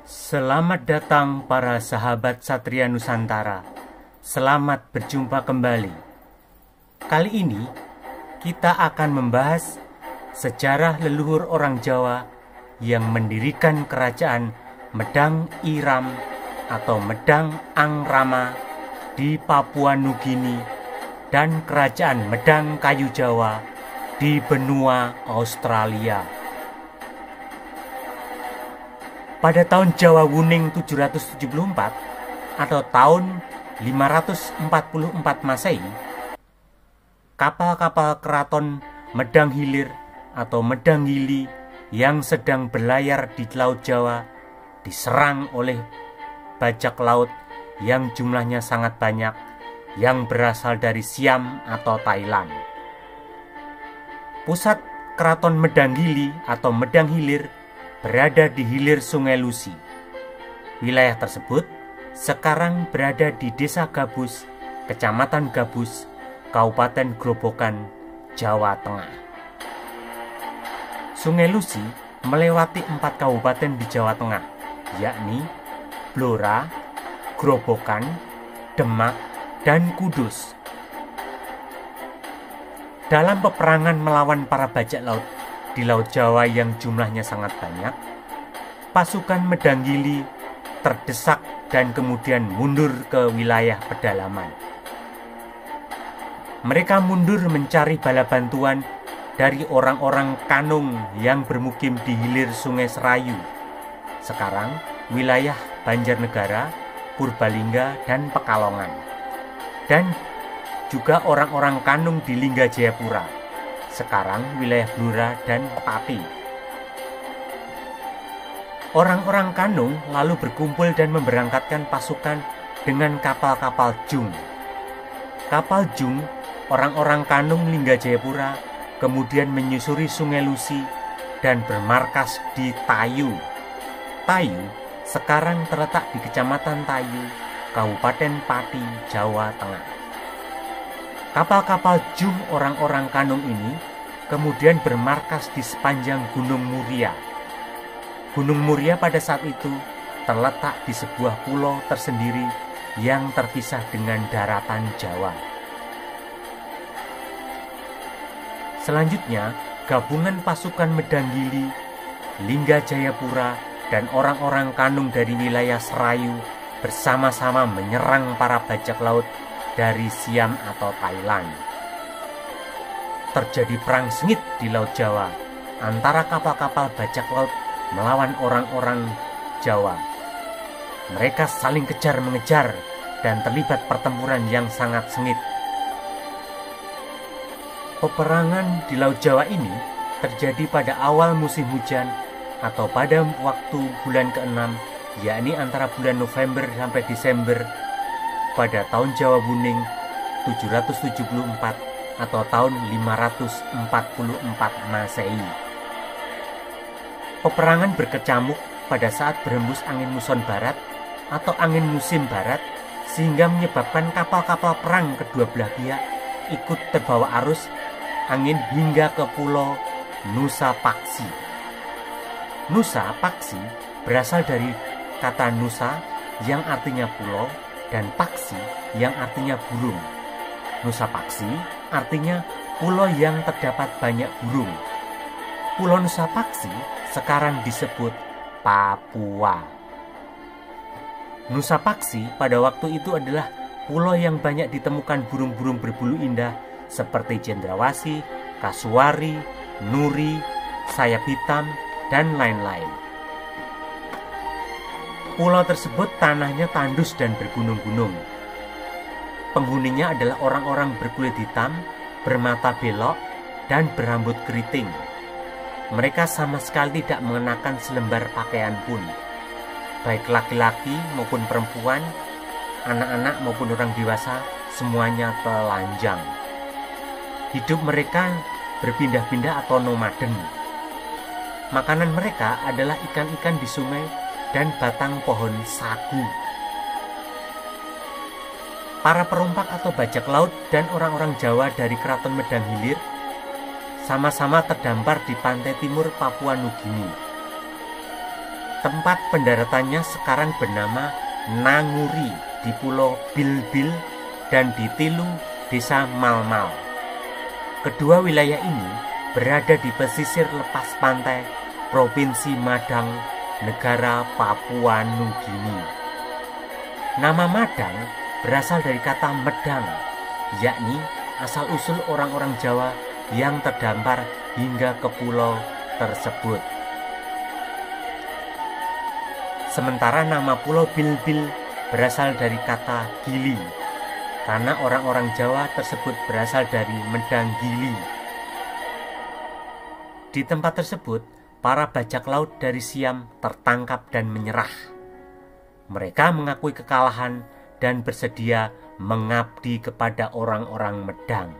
Selamat datang para sahabat Satria Nusantara. Selamat berjumpa kembali. Kali ini kita akan membahas sejarah leluhur orang Jawa yang mendirikan kerajaan Medang Iram atau Medang Angrama di Papua Nugini dan kerajaan Medang Kayu Jawa di benua Australia. Pada tahun Jawa Wuning 774 atau tahun 544 Masehi, kapal-kapal keraton Medang Hilir atau Medang Hili yang sedang berlayar di Laut Jawa diserang oleh bajak laut yang jumlahnya sangat banyak yang berasal dari Siam atau Thailand. Pusat keraton Medang Hili atau Medang Hilir berada di hilir Sungai Lusi. Wilayah tersebut sekarang berada di Desa Gabus, Kecamatan Gabus, Kabupaten Grobogan, Jawa Tengah. Sungai Lusi melewati 4 kabupaten di Jawa Tengah, yakni Blora, Grobogan, Demak, dan Kudus. Dalam peperangan melawan para bajak laut di Laut Jawa yang jumlahnya sangat banyak, pasukan Medang Hili terdesak dan kemudian mundur ke wilayah pedalaman. Mereka mundur mencari bala bantuan dari orang-orang Kanung yang bermukim di hilir Sungai Serayu, sekarang wilayah Banjarnegara, Purbalingga, dan Pekalongan, dan juga orang-orang Kanung di Lingga Jayapura, sekarang wilayah Blora dan Pati. Orang-orang Kanung lalu berkumpul dan memberangkatkan pasukan dengan kapal-kapal Jung. Kapal Jung, orang-orang Kanung Lingga Jayapura, kemudian menyusuri Sungai Lusi dan bermarkas di Tayu. Tayu sekarang terletak di Kecamatan Tayu, Kabupaten Pati, Jawa Tengah. Kapal-kapal Jung orang-orang Kanung ini kemudian bermarkas di sepanjang Gunung Muria. Gunung Muria pada saat itu terletak di sebuah pulau tersendiri yang terpisah dengan daratan Jawa. Selanjutnya, gabungan pasukan Medang Hili, Lingga Jayapura, dan orang-orang Kanung dari wilayah Serayu bersama-sama menyerang para bajak laut dari Siam atau Thailand. Terjadi perang sengit di Laut Jawa antara kapal-kapal bajak laut melawan orang-orang Jawa. Mereka saling kejar-mengejar dan terlibat pertempuran yang sangat sengit. Peperangan di Laut Jawa ini terjadi pada awal musim hujan atau pada waktu bulan ke-6, yakni antara bulan November sampai Desember pada tahun Jawa Wuning 774 atau tahun 544 Masehi. Peperangan berkecamuk pada saat berhembus angin muson barat atau angin musim barat, sehingga menyebabkan kapal-kapal perang kedua belah pihak ikut terbawa arus angin hingga ke pulau Nusa Paksi. Nusa Paksi berasal dari kata Nusa yang artinya pulau dan Paksi yang artinya burung. Nusa Paksi artinya pulau yang terdapat banyak burung. Pulau Nusa Paksi sekarang disebut Papua. Nusa Paksi pada waktu itu adalah pulau yang banyak ditemukan burung-burung berbulu indah seperti cendrawasih, kasuari, nuri, sayap hitam, dan lain-lain. Pulau tersebut tanahnya tandus dan bergunung-gunung. Penghuninya adalah orang-orang berkulit hitam, bermata belok, dan berambut keriting. Mereka sama sekali tidak mengenakan selembar pakaian pun. Baik laki-laki maupun perempuan, anak-anak maupun orang dewasa, semuanya telanjang. Hidup mereka berpindah-pindah atau nomaden. Makanan mereka adalah ikan-ikan di sungai dan batang pohon sagu. Para perompak atau bajak laut dan orang-orang Jawa dari Keraton Medang Hilir sama-sama terdampar di pantai timur Papua Nugini. Tempat pendaratannya sekarang bernama Nanguri di Pulau Bilbil dan di Tilu, Desa Malmal. Kedua wilayah ini berada di pesisir lepas pantai Provinsi Madang, negara Papua Nugini. Nama Madang berasal dari kata medang, yakni asal-usul orang-orang Jawa yang terdampar hingga ke pulau tersebut. Sementara nama Pulau Bilbil berasal dari kata gili, karena orang-orang Jawa tersebut berasal dari Medang Gili. Di tempat tersebut, para bajak laut dari Siam tertangkap dan menyerah. Mereka mengakui kekalahan dan bersedia mengabdi kepada orang-orang Medang.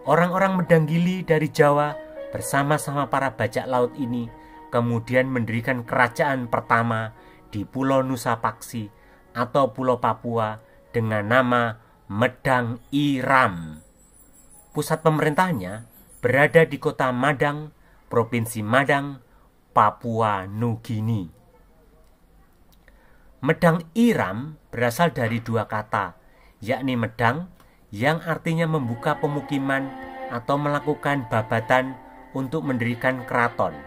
Orang-orang Medang Gili dari Jawa bersama-sama para bajak laut ini kemudian mendirikan kerajaan pertama di Pulau Nusa Paksi atau Pulau Papua dengan nama Medang Iram. Pusat pemerintahnya berada di kota Madang, Provinsi Madang, Papua Nugini. Medang Iram berasal dari dua kata, yakni medang yang artinya membuka pemukiman atau melakukan babatan untuk mendirikan keraton,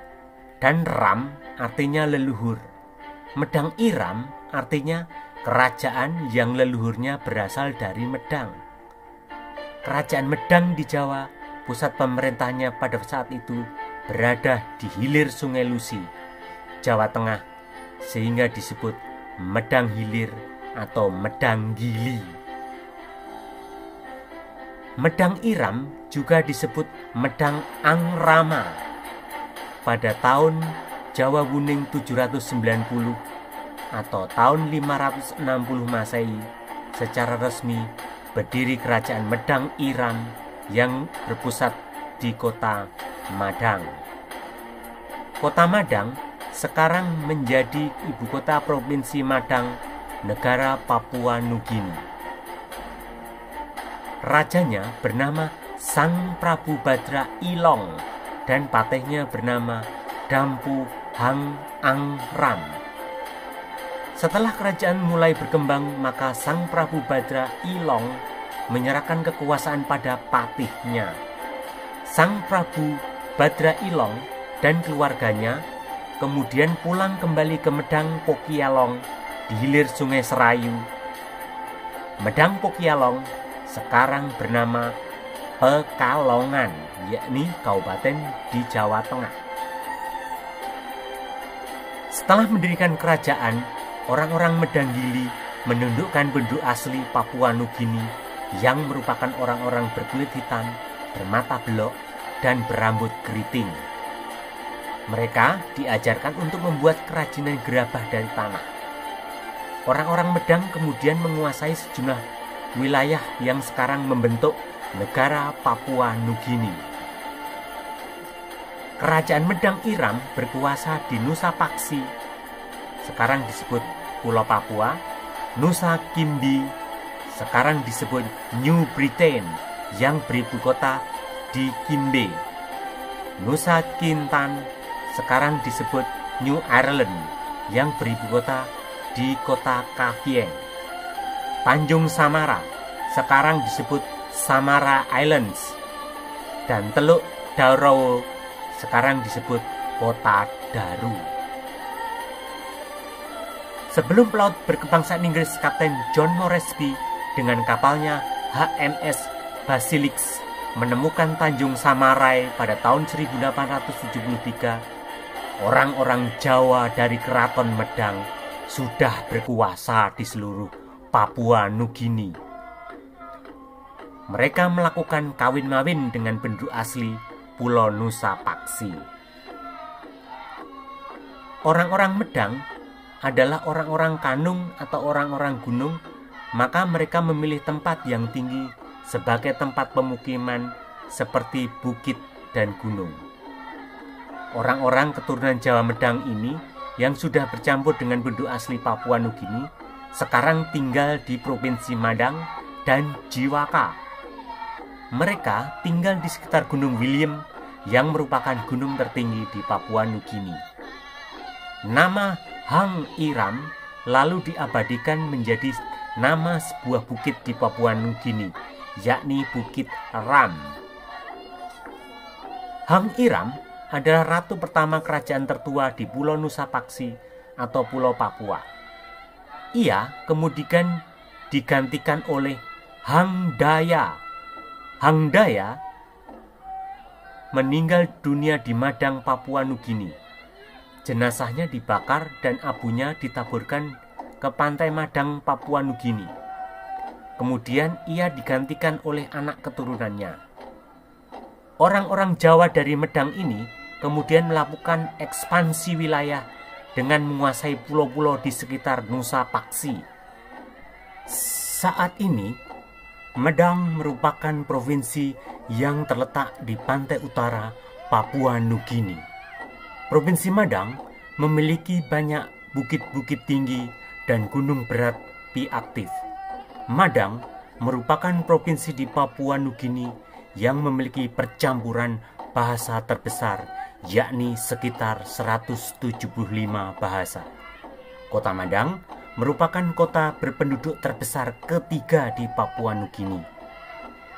dan ram artinya leluhur. Medang Iram artinya kerajaan yang leluhurnya berasal dari Medang. Kerajaan Medang di Jawa, pusat pemerintahnya pada saat itu berada di hilir Sungai Lusi, Jawa Tengah, sehingga disebut Medang Hilir atau Medang Gili. Medang Iram juga disebut Medang Angrama. Pada tahun Jawa Wuning 790 atau tahun 560 Masehi, secara resmi berdiri kerajaan Medang Iram yang berpusat di kota Madang. Kota Madang sekarang menjadi ibu kota Provinsi Madang, negara Papua Nugini. Rajanya bernama Sang Prabu Badra Ilong dan patihnya bernama Dampu Hang Angram. Setelah kerajaan mulai berkembang, maka Sang Prabu Badra Ilong menyerahkan kekuasaan pada patihnya. Sang Prabu Badra Ilong dan keluarganya kemudian pulang kembali ke Medang Pokialong di hilir Sungai Serayu. Medang Pokialong sekarang bernama Pekalongan, yakni kabupaten di Jawa Tengah. Setelah mendirikan kerajaan, orang-orang Medang Gili menundukkan penduduk asli Papua Nugini yang merupakan orang-orang berkulit hitam, bermata belok, dan berambut keriting. Mereka diajarkan untuk membuat kerajinan gerabah dari tanah. Orang-orang Medang kemudian menguasai sejumlah wilayah yang sekarang membentuk negara Papua Nugini. Kerajaan Medang Iram berkuasa di Nusa Paksi, sekarang disebut Pulau Papua, Nusa Kimbi, sekarang disebut New Britain, yang beribu kota di Kimbe, Nusa Kintan, sekarang disebut New Ireland, yang beribu kota di kota Kavieng, Tanjung Samara, sekarang disebut Samara Islands, dan Teluk Darowo, sekarang disebut Kota Daru. Sebelum pelaut berkebangsaan Inggris Kapten John Moresby dengan kapalnya HMS Basilisk menemukan Tanjung Samarai pada tahun 1873, orang-orang Jawa dari Keraton Medang sudah berkuasa di seluruh Papua Nugini. Mereka melakukan kawin-mawin dengan penduduk asli Pulau Nusa Paksi. Orang-orang Medang adalah orang-orang Kanung atau orang-orang gunung, maka mereka memilih tempat yang tinggi sebagai tempat pemukiman seperti bukit dan gunung. Orang-orang keturunan Jawa Medang ini yang sudah bercampur dengan penduduk asli Papua Nugini sekarang tinggal di Provinsi Madang dan Jiwaka. Mereka tinggal di sekitar Gunung William yang merupakan gunung tertinggi di Papua Nugini. Nama Hang Iram lalu diabadikan menjadi nama sebuah bukit di Papua Nugini, yakni Bukit Ram. Hang Iram adalah ratu pertama kerajaan tertua di Pulau Nusa Paksi atau Pulau Papua. Ia kemudian digantikan oleh Hang Daya. Hang Daya meninggal dunia di Madang, Papua Nugini. Jenazahnya dibakar dan abunya ditaburkan ke pantai Madang, Papua Nugini. Kemudian ia digantikan oleh anak keturunannya. Orang-orang Jawa dari Medang ini kemudian melakukan ekspansi wilayah dengan menguasai pulau-pulau di sekitar Nusa Paksi. Saat ini, Medang merupakan provinsi yang terletak di pantai utara Papua Nugini. Provinsi Madang memiliki banyak bukit-bukit tinggi dan gunung berapi aktif. Madang merupakan provinsi di Papua Nugini yang memiliki percampuran bahasa terbesar, yakni sekitar 175 bahasa. Kota Madang merupakan kota berpenduduk terbesar ketiga di Papua Nugini.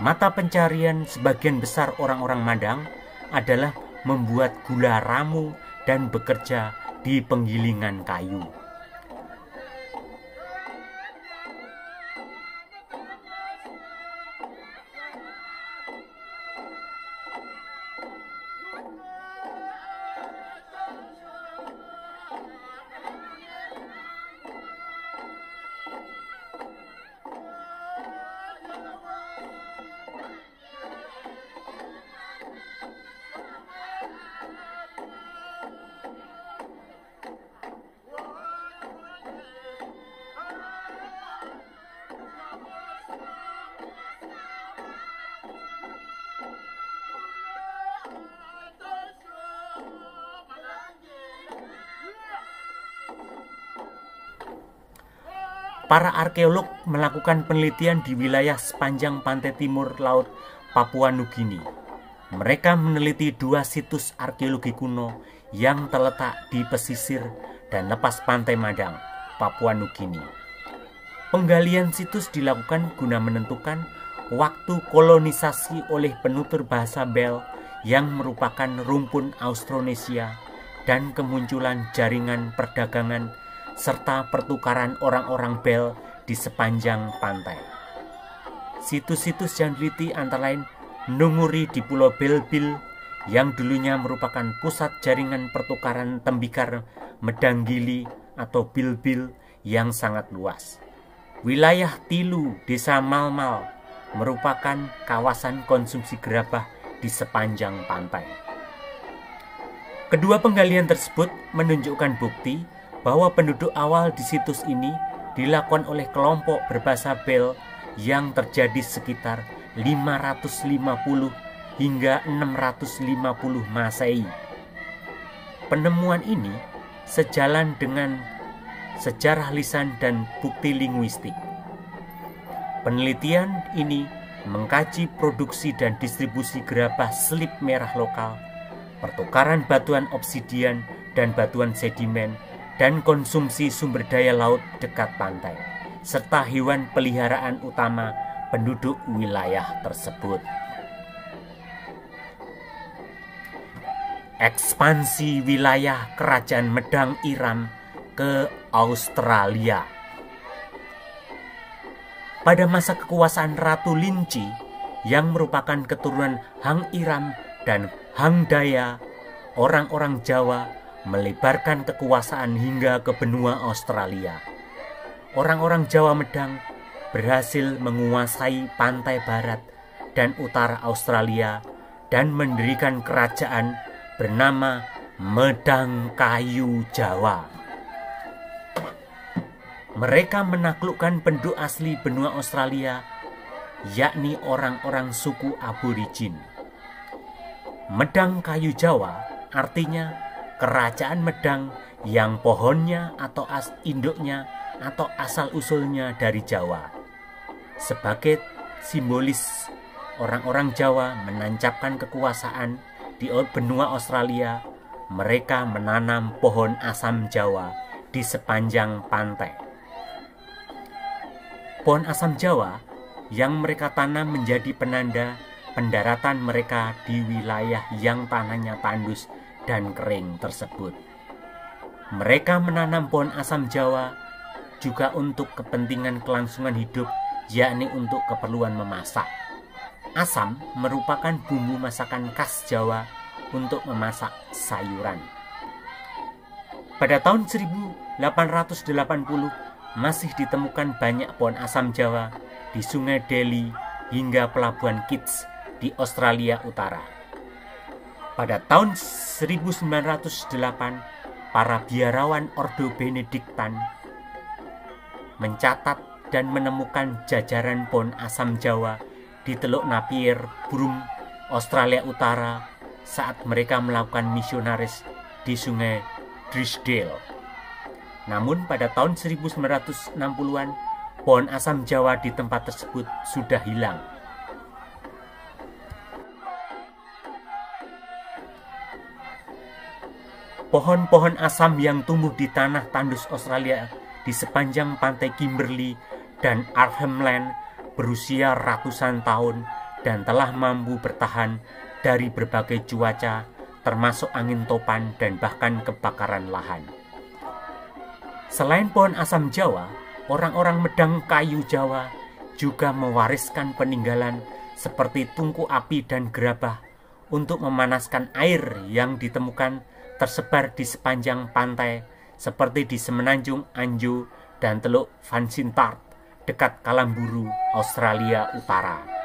Mata pencarian sebagian besar orang-orang Madang adalah membuat gula ramu dan bekerja di penggilingan kayu. Para arkeolog melakukan penelitian di wilayah sepanjang pantai timur laut Papua Nugini. Mereka meneliti 2 situs arkeologi kuno yang terletak di pesisir dan lepas pantai Madang, Papua Nugini. Penggalian situs dilakukan guna menentukan waktu kolonisasi oleh penutur bahasa Bel yang merupakan rumpun Austronesia dan kemunculan jaringan perdagangan serta pertukaran orang-orang Bel di sepanjang pantai. Situs-situs yang diteliti antara lain Nunguri di Pulau Belbil yang dulunya merupakan pusat jaringan pertukaran tembikar Medanggili atau Bilbil yang sangat luas. Wilayah Tilu, Desa Malmal merupakan kawasan konsumsi gerabah di sepanjang pantai. Kedua penggalian tersebut menunjukkan bukti bahwa penduduk awal di situs ini dilakukan oleh kelompok berbahasa Bel yang terjadi sekitar 550 hingga 650 Masehi. Penemuan ini sejalan dengan sejarah lisan dan bukti linguistik. Penelitian ini mengkaji produksi dan distribusi gerabah selip merah lokal, pertukaran batuan obsidian dan batuan sedimen, dan konsumsi sumber daya laut dekat pantai, serta hewan peliharaan utama penduduk wilayah tersebut. Ekspansi wilayah Kerajaan Medang Iram ke Australia. Pada masa kekuasaan Ratu Linci yang merupakan keturunan Hang Iram dan Hang Daya, orang-orang Jawa melebarkan kekuasaan hingga ke benua Australia. Orang-orang Jawa Medang berhasil menguasai pantai barat dan utara Australia dan mendirikan kerajaan bernama Medang Kayu Jawa. Mereka menaklukkan penduduk asli benua Australia, yakni orang-orang suku Aborigin. Medang Kayu Jawa artinya kerajaan Medang yang pohonnya atau induknya atau asal-usulnya dari Jawa. Sebagai simbolis, orang-orang Jawa menancapkan kekuasaan di benua Australia, mereka menanam pohon asam Jawa di sepanjang pantai. Pohon asam Jawa yang mereka tanam menjadi penanda pendaratan mereka di wilayah yang tanahnya tandus dan kering tersebut. Mereka menanam pohon asam Jawa juga untuk kepentingan kelangsungan hidup, yakni untuk keperluan memasak. Asam merupakan bumbu masakan khas Jawa untuk memasak sayuran. Pada tahun 1880 masih ditemukan banyak pohon asam Jawa di Sungai Deli hingga Pelabuhan Keats di Australia Utara. Pada tahun 1908, para biarawan Ordo Benediktan mencatat dan menemukan jajaran pohon asam Jawa di Teluk Napier, Broome, Australia Utara saat mereka melakukan misionaris di Sungai Drysdale. Namun pada tahun 1960-an, pohon asam Jawa di tempat tersebut sudah hilang. Pohon-pohon asam yang tumbuh di tanah tandus Australia di sepanjang pantai Kimberley dan Arnhem Land berusia ratusan tahun dan telah mampu bertahan dari berbagai cuaca, termasuk angin topan dan bahkan kebakaran lahan. Selain pohon asam Jawa, orang-orang Medang kayu Jawa juga mewariskan peninggalan seperti tungku api dan gerabah untuk memanaskan air yang ditemukan tersebar di sepanjang pantai seperti di Semenanjung Anjo dan Teluk Van Sintart dekat Kalamburu, Australia Utara.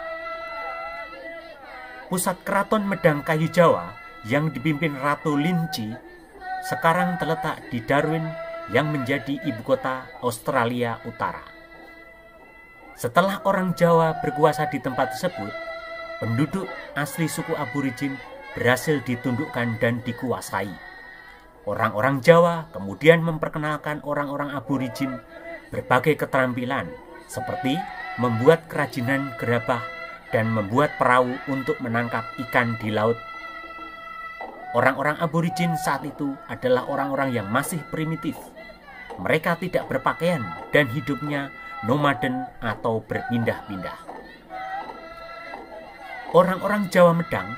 Pusat keraton Medang kayu Jawa yang dipimpin Ratu Linci sekarang terletak di Darwin yang menjadi ibu kota Australia Utara. Setelah orang Jawa berkuasa di tempat tersebut, penduduk asli suku Aborigin berhasil ditundukkan dan dikuasai. Orang-orang Jawa kemudian memperkenalkan orang-orang Aborigin berbagai keterampilan seperti membuat kerajinan gerabah dan membuat perahu untuk menangkap ikan di laut. Orang-orang Aborigin saat itu adalah orang-orang yang masih primitif. Mereka tidak berpakaian dan hidupnya nomaden atau berpindah-pindah. Orang-orang Jawa Medang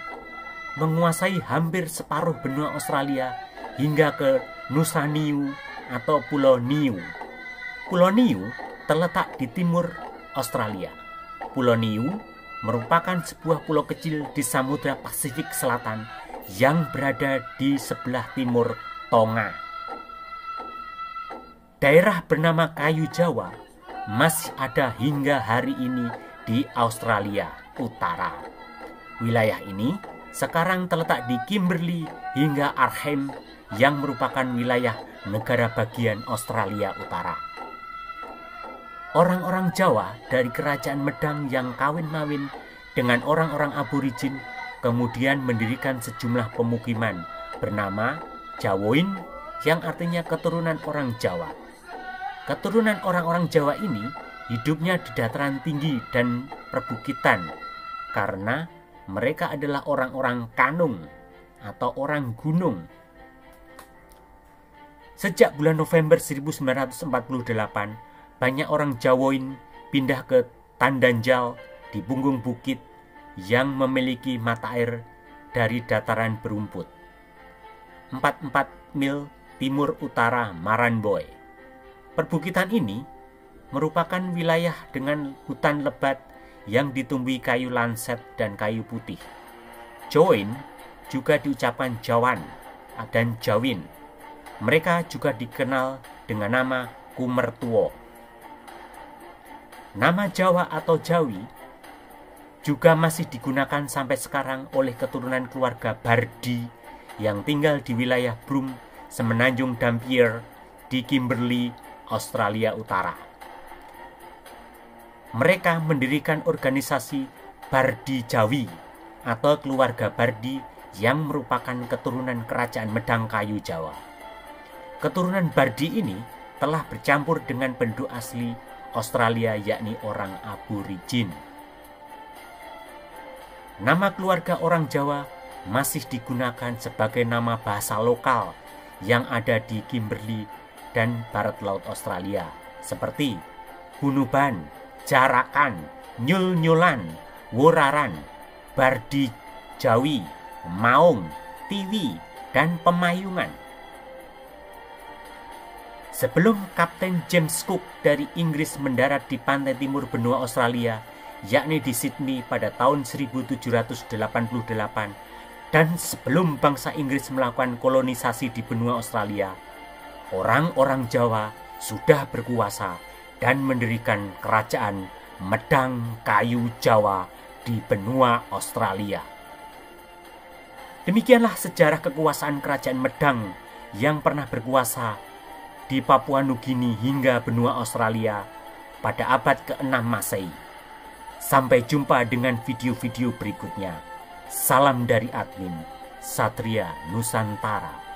menguasai hampir separuh benua Australia hingga ke Nusa Niu atau Pulau Niu. Pulau Niu terletak di timur Australia. Pulau Niu merupakan sebuah pulau kecil di Samudra Pasifik Selatan yang berada di sebelah timur Tonga. Daerah bernama Kayu Jawa masih ada hingga hari ini di Australia Utara. Wilayah ini sekarang terletak di Kimberley hingga Arnhem yang merupakan wilayah negara bagian Australia Utara. Orang-orang Jawa dari kerajaan Medang yang kawin-mawin dengan orang-orang Aborigin kemudian mendirikan sejumlah pemukiman bernama Jawoin yang artinya keturunan orang Jawa. Keturunan orang-orang Jawa ini hidupnya di dataran tinggi dan perbukitan karena mereka adalah orang-orang Kanung atau orang gunung. Sejak bulan November 1948, banyak orang Jawoin pindah ke Tandanjal di punggung bukit yang memiliki mata air dari dataran berumput 44 mil timur utara Maranboy. Perbukitan ini merupakan wilayah dengan hutan lebat yang ditumbuhi kayu lanset dan kayu putih. Jawoin juga diucapkan Jawan dan Jawin. Mereka juga dikenal dengan nama Kumertuo. Nama Jawa atau Jawi juga masih digunakan sampai sekarang oleh keturunan keluarga Bardi yang tinggal di wilayah Broome, Semenanjung Dampier di Kimberley, Australia Utara. Mereka mendirikan organisasi Bardi Jawi atau keluarga Bardi yang merupakan keturunan kerajaan Medang kayu Jawa. Keturunan Bardi ini telah bercampur dengan penduduk asli Australia yakni orang Aborigin. Nama keluarga orang Jawa masih digunakan sebagai nama bahasa lokal yang ada di Kimberley dan Barat Laut Australia, seperti Hunuban, Jarakan, Nyul-nyulan, Woraran, Bardi Jawi, Maung, Tiwi, dan Pemayungan. Sebelum Kapten James Cook dari Inggris mendarat di pantai timur benua Australia, yakni di Sydney pada tahun 1788, dan sebelum bangsa Inggris melakukan kolonisasi di benua Australia, orang-orang Jawa sudah berkuasa dan mendirikan kerajaan Medang Kayu Jawa di benua Australia. Demikianlah sejarah kekuasaan kerajaan Medang yang pernah berkuasa di Papua Nugini hingga benua Australia pada abad ke-6 Masehi. Sampai jumpa dengan video-video berikutnya. Salam dari admin, Satria Nusantara.